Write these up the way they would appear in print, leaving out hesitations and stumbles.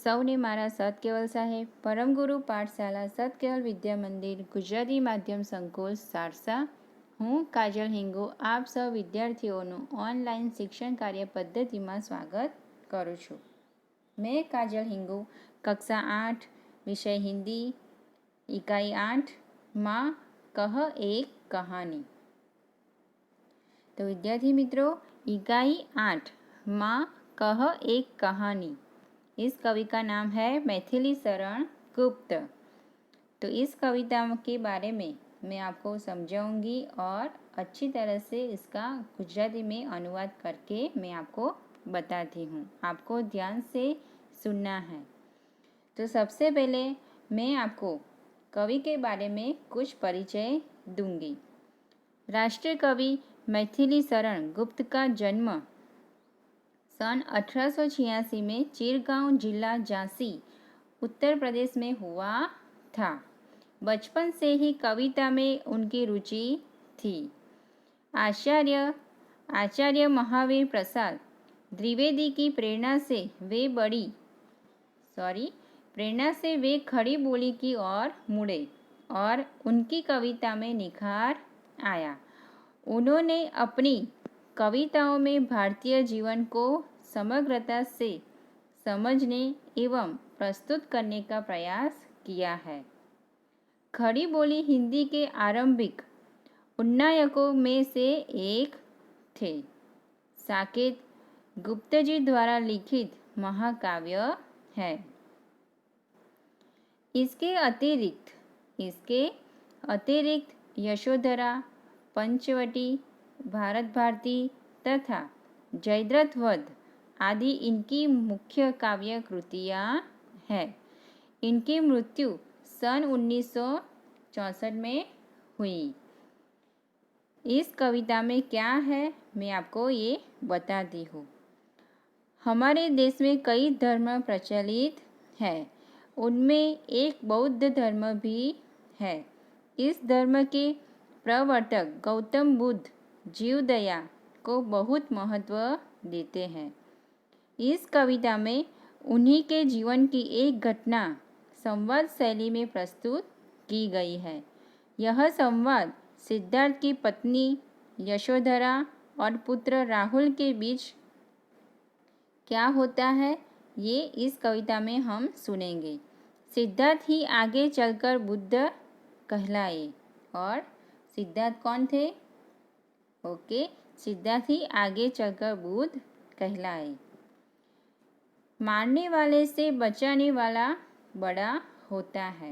સૌને મારા સત કેવલ સાહેબ પરમગુરુ પાઠશાલા સત કેવલ વિદ્યા મંદિર ગુજરાતી માધ્યમ સંકુલ સારસા. હું કાજલ હિંગુ આપ સૌ વિદ્યાર્થીઓનું ઓનલાઈન શિક્ષણ કાર્ય પદ્ધતિમાં સ્વાગત કરું છું. मैं काजल हिंगू कक्षा 8 विषय हिंदी इकाई 8 माँ कह एक कहानी. तो विद्यार्थी मित्रों, इकाई 8 माँ कह एक कहानी, इस कवि का नाम है मैथिली शरण गुप्त. तो इस कविता के बारे में मैं आपको समझाऊंगी और अच्छी तरह से इसका गुजराती में अनुवाद करके मैं आपको बताती हूँ. आपको ध्यान से सुनना है. तो सबसे पहले मैं आपको कवि के बारे में कुछ परिचय दूंगी. राष्ट्रीय कवि मैथिली शरण गुप्त का जन्म सन 1886 में चिरगांव जिला झांसी उत्तर प्रदेश में हुआ था. बचपन से ही कविता में उनकी रुचि थी. आचार्य महावीर प्रसाद द्विवेदी की प्रेरणा से वे खड़ी बोली की ओर मुड़े और उनकी कविता में निखार आया. उन्होंने अपनी कविताओं में भारतीय जीवन को समग्रता से समझने एवं प्रस्तुत करने का प्रयास किया है. खड़ी बोली हिंदी के आरंभिक उन्नायकों में से एक थे. साकेत गुप्त जी द्वारा लिखित महाकाव्य है. इसके अतिरिक्त यशोधरा, पंचवटी, भारत भारती तथा जयद्रथ वध आदि इनकी मुख्य काव्य कृतियाँ हैं. इनकी मृत्यु सन 1964 में हुई. इस कविता में क्या है मैं आपको ये बताती हूँ. हमारे देश में कई धर्म प्रचलित है. उनमें एक बौद्ध धर्म भी है. इस धर्म के प्रवर्तक गौतम बुद्ध जीवदया को बहुत महत्व देते हैं. इस कविता में उन्हीं के जीवन की एक घटना संवाद शैली में प्रस्तुत की गई है. यह संवाद सिद्धार्थ की पत्नी यशोधरा और पुत्र राहुल के बीच क्या होता है ये इस कविता में हम सुनेंगे. सिद्धार्थ ही आगे चलकर बुद्ध कहलाए. और सिद्धार्थ कौन थे? सिद्धार्थ ही आगे चलकर बुद्ध कहलाए. मारने वाले से बचाने वाला बड़ा होता है.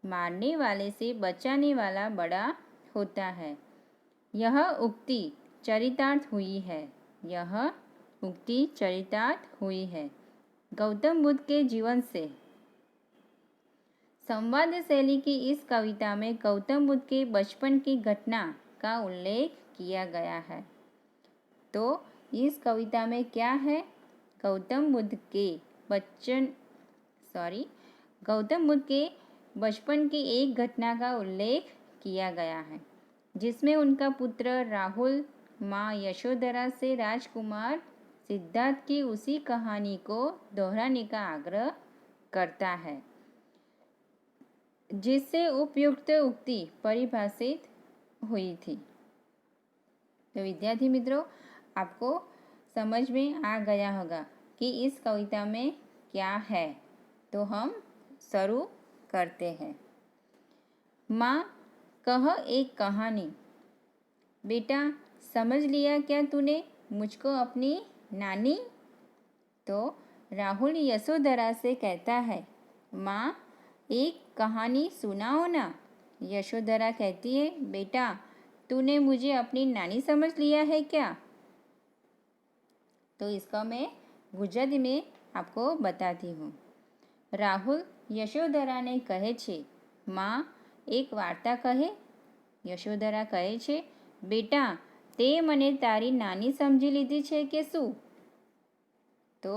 मारने वाले से बचाने वाला बड़ा होता है. यह उक्ति चरितार्थ हुई है. गौतम बुद्ध के जीवन से संवाद शैली की इस कविता में गौतम बुद्ध के बचपन की घटना का उल्लेख किया गया है. तो इस कविता में क्या है? गौतम बुद्ध के बचपन की एक घटना का उल्लेख किया गया है, जिसमें उनका पुत्र राहुल माँ यशोधरा से राजकुमार सिद्धार्थ की उसी कहानी को दोहराने का आग्रह करता है, जिससे उपयुक्त उक्ति परिभाषित हुई थी. तो विद्यार्थी मित्रों, आपको समझ में आ गया होगा कि इस कविता में क्या है. तो हम शुरू करते हैं. माँ कह एक कहानी. बेटा, समझ लिया क्या तूने मुझको अपनी नानी? तो राहुल यशोधरा से कहता है, माँ एक कहानी सुनाओ ना. यशोधरा कहती है, बेटा तूने मुझे अपनी नानी समझ लिया है क्या? तो इसका मैं गुजराती में आपको बताती हूँ. राहुल यशोधराને કહે છે, માં એક વાર્તા કહે. યશોધરા કહે છે, બેટા તે મને તારી નાની સમજી લીધી છે કે શું? તો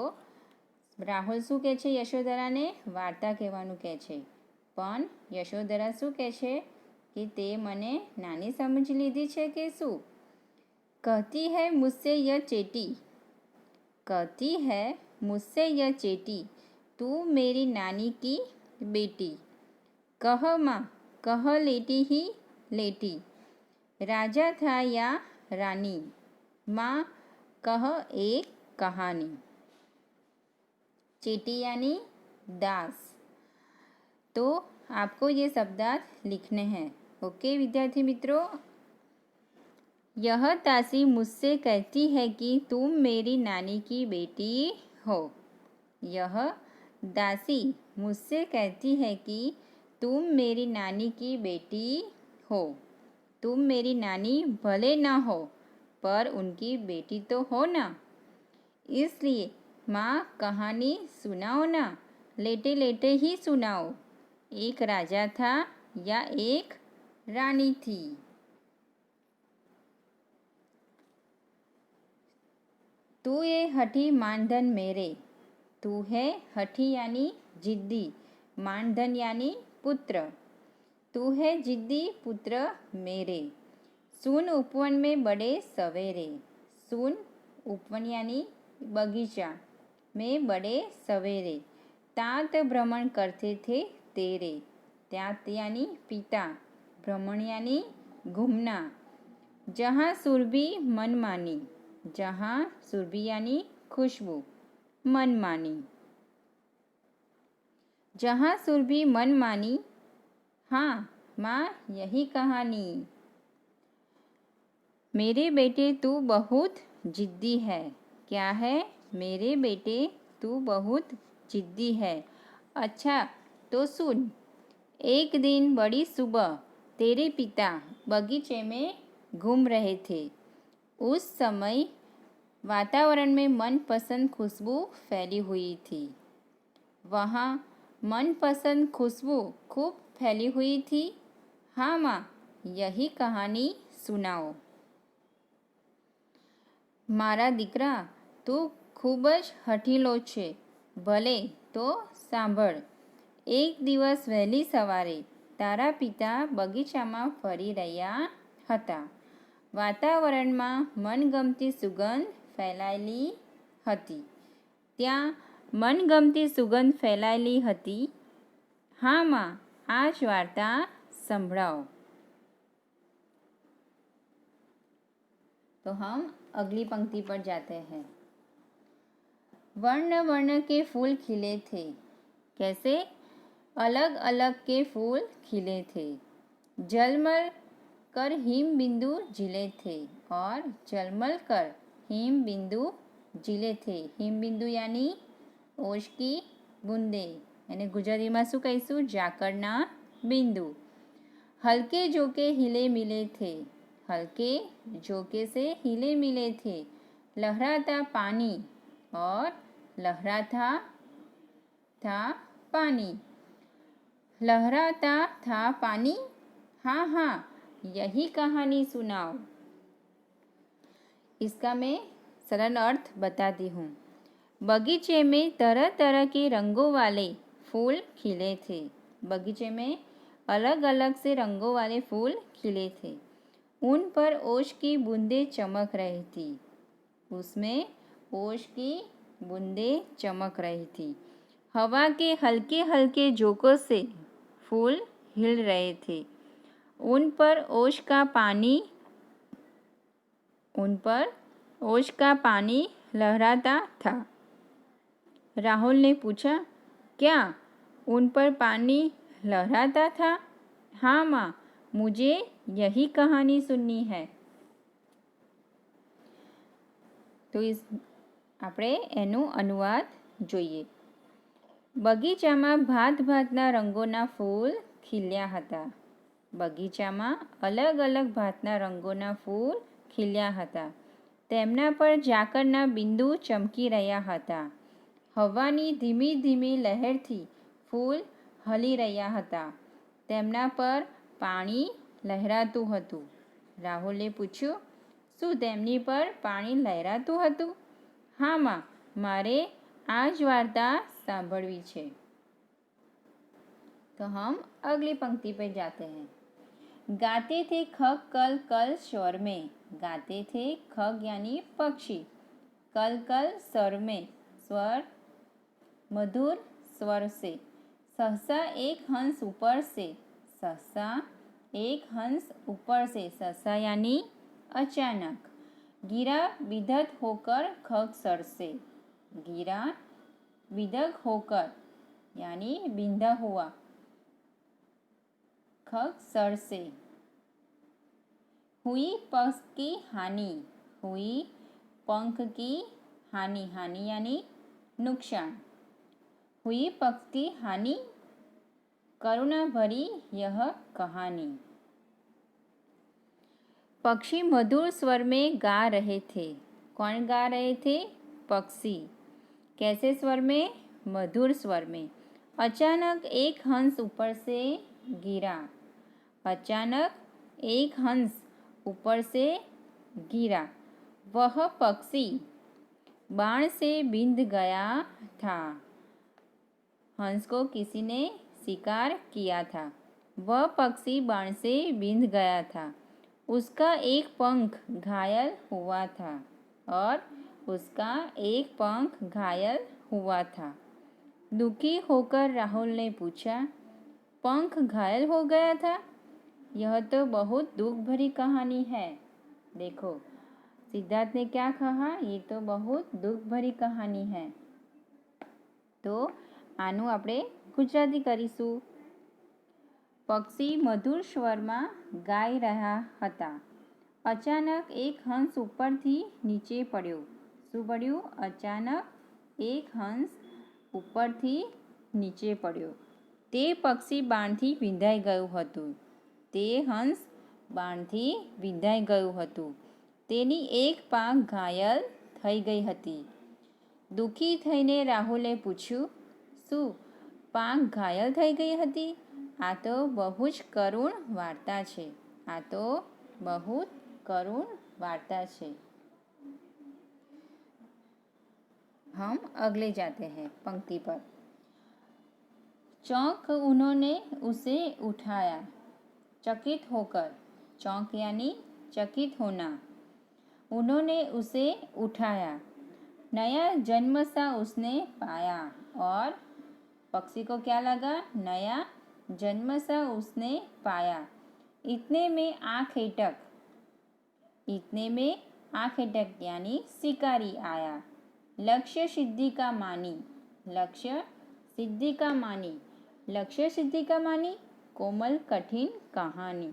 રાહુલ શું કહે છે? યશોધરાને વાર્તા કહેવાનું કહે છે. પણ યશોધરા શું કહે છે कि તે મને નાની સમજી લીધી છે કે શું? कहती है मुझसे यह चेटी कहती है मुझसे यह चेटी, तू मेरी नानी की बेटी। कह माँ, कह लेटी ही लेटी, राजा था या रानी, माँ कह एक कहानी। चेटी यानी दास। तो आपको ये शब्दार्थ लिखने हैं। ओके विद्यार्थी मित्रों, यह दासी मुझसे कहती है कि तुम मेरी नानी की बेटी हो। यह दासी मुझसे कहती है कि तुम मेरी नानी की बेटी हो। तुम मेरी नानी भले ना हो, पर उनकी बेटी तो हो ना, इसलिए माँ कहानी सुनाओ ना, लेटे लेटे ही सुनाओ। एक राजा था या एक रानी थी। तू ये हठी मानधन मेरे। तू है हठी यानी जिद्दी, मानधन यानी पुत्र। तू है जिद्दी पुत्र मेरे। सुन उपवन में बड़े सवेरे। सुन उपवन यानी बगीचा में बड़े सवेरे, तात भ्रमण करते थे तेरे। तात यानी पिता, भ्रमण यानी घूमना। जहाँ सुरभि मनमानी, जहाँ सुरभि यानी खुशबू, मनमानी। जहाँ सुरभि मनमानी, हाँ माँ यही कहानी। मेरे बेटे तू बहुत जिद्दी है। क्या है? मेरे बेटे तू बहुत जिद्दी है। अच्छा तो सुन। एक दिन बड़ी सुबह तेरे पिता बगीचे में घूम रहे थे। उस समय वातावरण में मनपसंद खुशबू फैली हुई थी। वहाँ मनपसंद खुशबू खूब फैली हुई थी। हाँ माँ यही कहानी सुनाओ। મારા દીકરા તું ખૂબ જ હઠીલો છે, ભલે તો સાંભળ। એક દિવસ વહેલી સવારે તારા પિતા બગીચામાં ફરી રહ્યા હતા। વાતાવરણમાં મનગમતી સુગંધ ફેલાયેલી હતી। ત્યાં મનગમતી સુગંધ ફેલાયેલી હતી। હા માં, આ જ વાર્તા સંભળાવો। तो हम अगली पंक्ति पर जाते हैं। वर्ण वर्ण के फूल खिले थे। कैसे? अलग अलग के फूल खिले थे। जलमल कर हिम बिंदु झिले थे। और जलमल कर हिम बिंदु झिले थे। हिम बिंदु यानी ओश की बूंदे, यानी गुजराती में शू कहीशू? जाकरना बिंदु। हल्के झोंके हिले मिले थे। हल्के झोंके से हिले मिले थे। लहराता पानी और लहराता था पानी। लहराता था पानी, हाँ हाँ यही कहानी सुनाओ। इसका मैं सरल अर्थ बताती हूँ। बगीचे में तरह तरह के रंगों वाले फूल खिले थे। बगीचे में अलग अलग से रंगों वाले फूल खिले थे। उन पर ओश की बूंदें चमक रही थी। उसमें ओश की बूंदें चमक रही थी। हवा के हल्के हल्के झोंकों से फूल हिल रहे थे। उन पर ओश का पानी लहराता था। राहुल ने पूछा, क्या उन पर पानी लहराता था? हाँ माँ, मुझे यही कहानी सुननी है। तो इस આપણે એનું અનુવાદ જોઈએ। બગીચામાં ભાત ભાતના રંગોના ફૂલ ખીલ્યા હતા। બગીચામાં અલગ અલગ ભાતના રંગોના ફૂલ ખીલ્યા હતા। તેમના પર ઝાકળના બિંદુ ચમકી રહ્યા હતા। હવાની ધીમી ધીમી લહેરથી ફૂલ હલી રહ્યા હતા। તેમના પર પાણી લહેરાતું હતું। રાહુલે પૂછ્યું, શું તેમની પર પાણી લહેરાતું હતું? हाँ माँ, मारे आज वार्ता सांभळवी छे। तो हम अगली पंक्ति पर जाते हैं। गाते थे खग कल कल शोर में। गाते थे खग यानी पक्षी, कल कल स्वर में, स्वर मधुर स्वर से। सहसा एक हंस ऊपर से, सहसा एक हंस ऊपर से, सहसा यानी अचानक। गिरा विधत होकर खग सर से, गिरा विधक होकर यानी बिंधा हुआ, खग सर से। हुई पंख की हानि, हुई पंख की हानि, हानि यानी नुकसान। हुई पंख की हानि, करुणा भरी यह कहानी। पक्षी मधुर स्वर में गा रहे थे। कौन गा रहे थे? पक्षी। कैसे स्वर में? मधुर स्वर में। अचानक एक हंस ऊपर से गिरा, अचानक एक हंस ऊपर से गिरा। वह पक्षी बाण से बिंध गया था। हंस को किसी ने शिकार किया था। वह पक्षी बाण से बिंध गया था। उसका एक पंख घायल हुआ था, और उसका एक पंख घायल हुआ था। दुखी होकर राहुल ने पूछा, पंख घायल हो गया था? यह तो बहुत दुख भरी कहानी है। देखो, सिद्धार्थ ने क्या कहा? ये तो बहुत दुख भरी कहानी है। तो આનું આપણે ગુજરાતી કરીશું। પક્ષી મધુર સ્વરમાં ગાઈ રહ્યા હતા। અચાનક એક હંસ ઉપરથી નીચે પડ્યો। શું પડ્યું? અચાનક એક હંસ ઉપરથી નીચે પડ્યો। તે પક્ષી બાણથી વિંધાઈ ગયું હતું। તે હંસ બાણથી વિંધાઈ ગયું હતું। તેની એક પાંખ ઘાયલ થઈ ગઈ હતી। દુઃખી થઈને રાહુલે પૂછ્યું, શું પાંખ ઘાયલ થઈ ગઈ હતી? આ તો બહુ જ કરુણ વાર્તા છે। આ તો બહુ કરુણ વાર્તા છે। हम अगले जाते हैं पंक्ति पर। चौंक उन्होंने उसे उठाया, चकित होकर। चौंक यानी चकित होना। उन्होंने उसे उठाया, नया जन्म सा उसने पाया। और पक्षी को क्या लगा? नया जन्म सा उसने पाया। इतने में आँख एटक, इतने में आँख एटक यानी शिकारी आया। लक्ष्य सिद्धि का मानी, लक्ष्य सिद्धि का मानी। लक्ष्य सिद्धि का मानी, कोमल कठिन कहानी।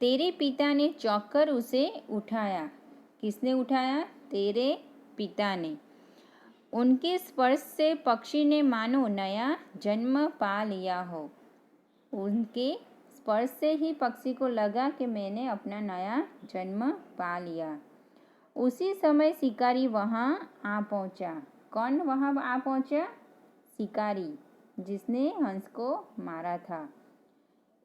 तेरे पिता ने चौंककर उसे उठाया। किसने उठाया? तेरे पिता ने। उनके स्पर्श से पक्षी ने मानो नया जन्म पा लिया हो। उनके स्पर्श से ही पक्षी को लगा कि मैंने अपना नया जन्म पा लिया। उसी समय शिकारी वहाँ आ पहुँचा। कौन वहाँ आ पहुँचा? शिकारी, जिसने हंस को मारा था।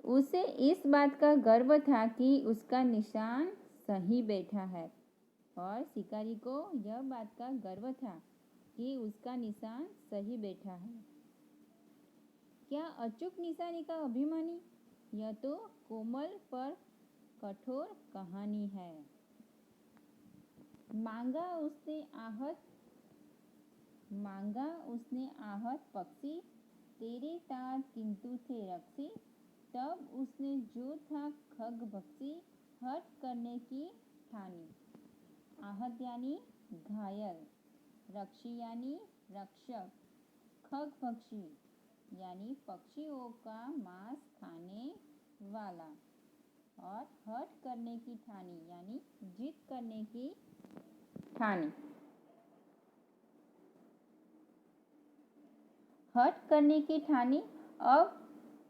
उसे इस बात का गर्व था कि उसका निशान सही बैठा है। और शिकारी को यह बात का गर्व था कि उसका निशान सही बैठा है। क्या अचूक निशानी का अभिमानी? यह तो कोमल पर कठोर कहानी है। मांगा उसने आहत पक्षी, तेरे तात किंतु थे रक्षी। तब उसने जो था खग भक्षी, हट करने की ठानी। आहत यानी घायल, रक्षी यानी रक्षक, खग भक्षी यानी पक्षियों का मांस खाने वाला, और हट करने की ठानी यानी जिद करने की ठानी। हट करने की ठानी। अब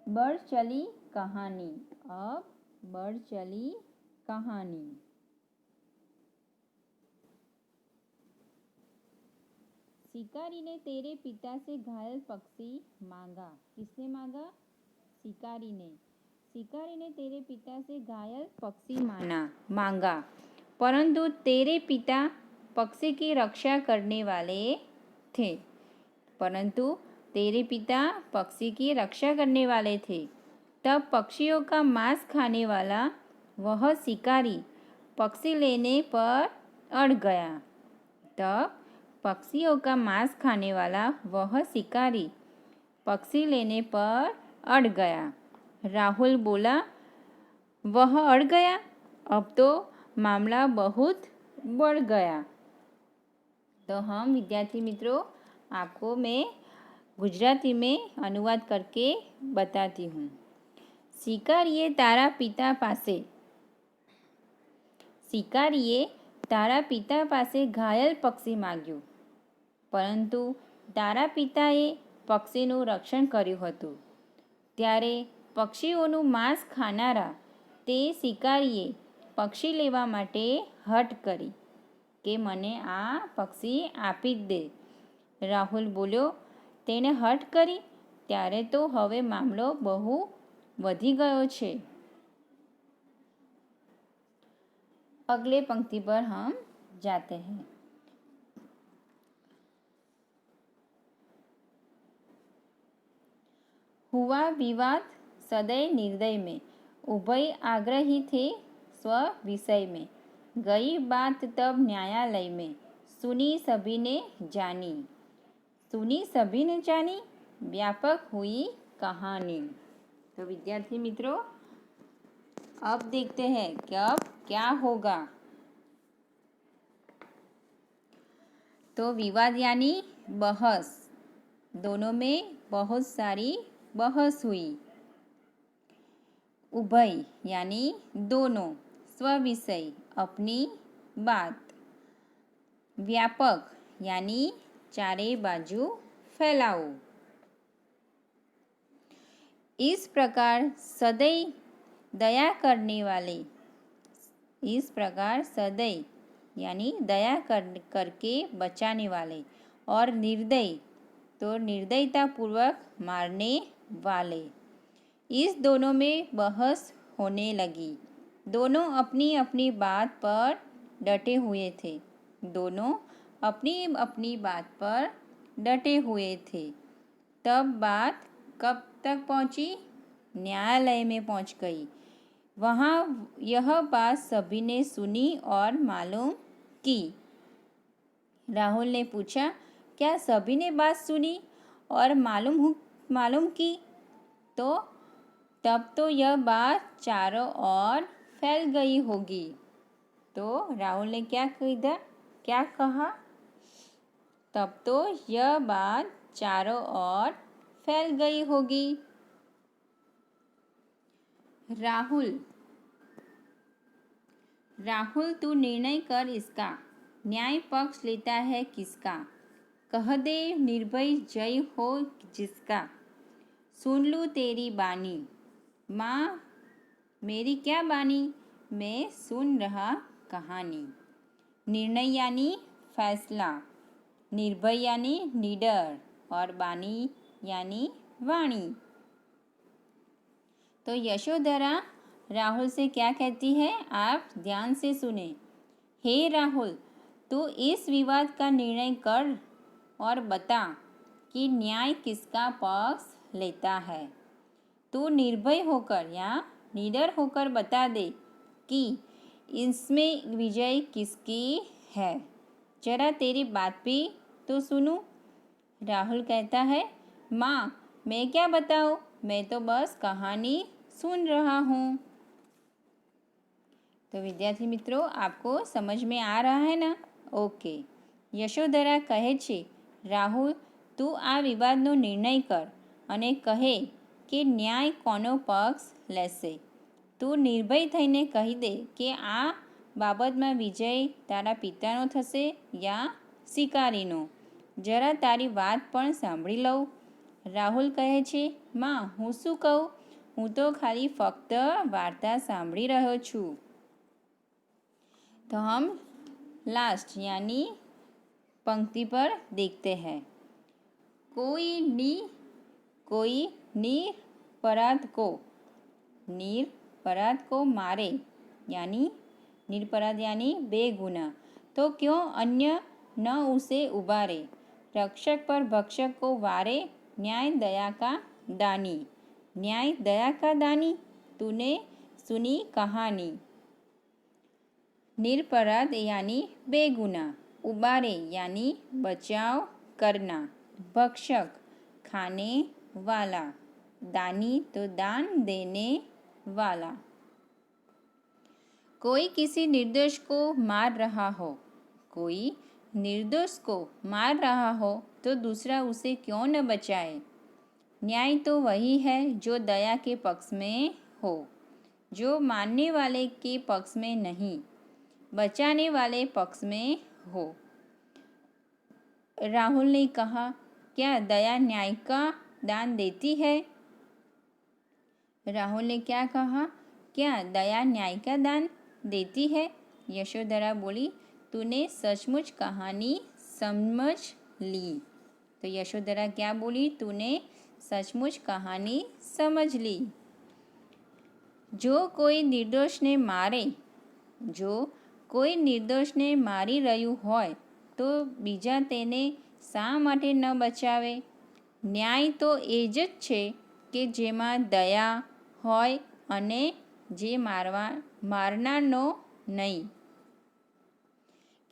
बढ़ चली कहानी, अब बढ़ चली कहानी। शिकारी ने तेरे पिता से घायल पक्षी मांगा। किसने मांगा? शिकारी ने। शिकारी ने तेरे पिता से घायल पक्षी मांगा, परंतु तेरे पिता पक्षी की रक्षा करने वाले थे। परंतु तेरे पिता पक्षी की रक्षा करने वाले थे। तब पक्षियों का मांस खाने वाला वह शिकारी पक्षी लेने पर अड़ गया। तब पक्षियों का मांस खाने वाला वह शिकारी पक्षी लेने पर अड़ गया। राहुल बोला, वह अड़ गया, अब तो मामला बहुत बढ़ गया। तो हम विद्यार्थी मित्रों, आपको मैं गुजराती में अनुवाद करके बताती हूँ। શિકારીએ તારા પિતા પાસે ઘાયલ પક્ષી માગ્યું, પરંતુ તારા પિતાએ પક્ષીનું રક્ષણ કર્યું હતું। ત્યારે પક્ષીઓનું માંસ ખાનારા તે શિકારીએ પક્ષી લેવા માટે હઠ કરી કે મને આ પક્ષી આપી જ દે। રાહુલ બોલ્યો, તેણે હઠ કરી ત્યારે તો હવે મામલો બહુ वधी गयो छे। अगले पंक्ति पर हम जाते हैं। हुआ विवाद सदैव निर्दय में, उभय आग्रही थे स्व विषय में। गई बात तब न्यायालय में, सुनी सभी ने जानी। सुनी सभी ने जानी, व्यापक हुई कहानी। तो विद्यार्थी मित्रों, अब देखते हैं कि अब क्या होगा। तो विवाद यानी बहस, दोनों में बहुत सारी बहस हुई। उभय यानी दोनों, स्वविषय अपनी बात। व्यापक यानी चारे बाजू फैलाओ। इस प्रकार सदैव दया करने वाले, इस प्रकार सदैव यानी दया करके बचाने वाले, और निर्दय तो निर्दयतापूर्वक मारने वाले, इस दोनों में बहस होने लगी। दोनों अपनी अपनी बात पर डटे हुए थे। दोनों अपनी अपनी बात पर डटे हुए थे। तब बात कब तक पहुंची? न्यायालय में पहुंच गई। वहाँ यह बात सभी ने सुनी और मालूम की। राहुल ने पूछा, क्या सभी ने बात सुनी और मालूम की? तो तब तो यह बात चारों ओर फैल गई होगी। तो राहुल ने क्या कहा? तब तो यह बात चारों ओर फैल गई होगी। राहुल तू निर्णय कर इसका, न्याय पक्ष लेता है किसका? कह दे निर्भय जय हो जिसका, सुन लूँ तेरी बानी। माँ मेरी क्या बानी, मैं सुन रहा कहानी। निर्णय यानी फैसला, निर्भय यानी निडर, और बानी यानी वाणी। तो यशोधरा राहुल से क्या कहती है, आप ध्यान से सुने। हे राहुल, तू इस विवाद का निर्णय कर और बता कि न्याय किसका पक्ष लेता है। तू निर्भय होकर या निडर होकर बता दे कि इसमें विजय किसकी है। जरा तेरी बात भी तो सुनूं। राहुल कहता है, माँ मैं क्या बताऊँ, मैं तो बस कहानी सुन रहा हूँ। तो विद्यार्थी मित्रों, आपको समझ में आ रहा है ना? ओके। यशोधरा કહે છે, રાહુલ તું આ વિવાદનો નિર્ણય કર અને કહે કે ન્યાય કોનો પક્ષ લેશે। તું નિર્ભય થઈને કહી દે કે આ બાબતમાં વિજય તારા પિતાનો થશે યા શિકારીનો। જરા તારી વાત પણ સાંભળી લઉં। રાહુલ કહે છે, માં હું શું કહું, હું તો ખાલી ફક્ત વાર્તા સાંભળી રહ્યો છું। तो हम लास्ट यानी पंक्ति पर देखते हैं। कोई निरपराध को मारे यानी निरपराध यानी बेगुनाह, तो क्यों अन्य न उसे उबारे। रक्षक पर भक्षक को वारे, न्याय दया का दानी। तूने सुनी कहानी। निरपराध यानी बेगुनाह, उबारे यानी बचाव करना, भक्षक खाने वाला, दानी तो दान देने वाला। कोई किसी निर्दोष को मार रहा हो, कोई निर्दोष को मार रहा हो तो दूसरा उसे क्यों न बचाए। न्याय तो वही है जो दया के पक्ष में हो, जो मारने वाले के पक्ष में नहीं, बचाने वाले पक्ष में हो। राहुल ने कहा, क्या दया न्याय का दान देती है? राहुल ने क्या कहा, क्या दया न्याय का दान देती है? यशोधरा बोली, तूने सचमुच कहानी समझ ली। तो यशोधरा क्या बोली, तूने सचमुच कहानी समझ ली। जो कोई निर्दोष ने मारे, जो કોઈ નિર્દોષને મારી રહ્યું હોય તો બીજા તેને શા માટે ન બચાવે? ન્યાય તો એ જ છે કે જેમાં દયા હોય અને જે મારનારનો નહીં,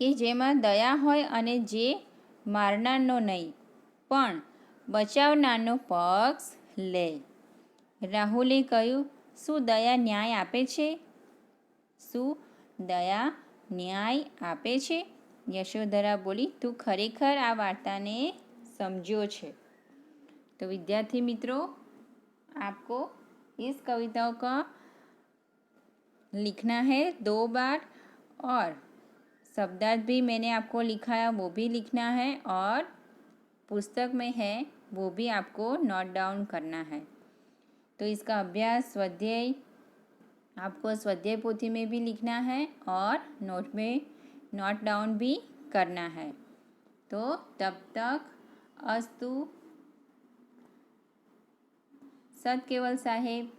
કે જેમાં દયા હોય અને જે મારનારનો નહીં પણ બચાવનારનો પક્ષ લે। રાહુલે કહ્યું, શું દયા ન્યાય આપે છે? શું દયા ન્યાય આપે છે? यशोधरा बोली, तू खरेखर आ वार्ताने समझो छे। तो विद्यार्थी मित्रों, आपको इस कविताओं का लिखना है 2 बार और शब्दार्थ भी मैंने आपको लिखाया वो भी लिखना है और पुस्तक में है वो भी आपको नोट डाउन करना है। तो इसका अभ्यास स्वाध्याय आपको स्वाध्याय पोथी में भी लिखना है और नोट में नोट डाउन भी करना है। तो तब तक अस्तु। सत केवल साहेब।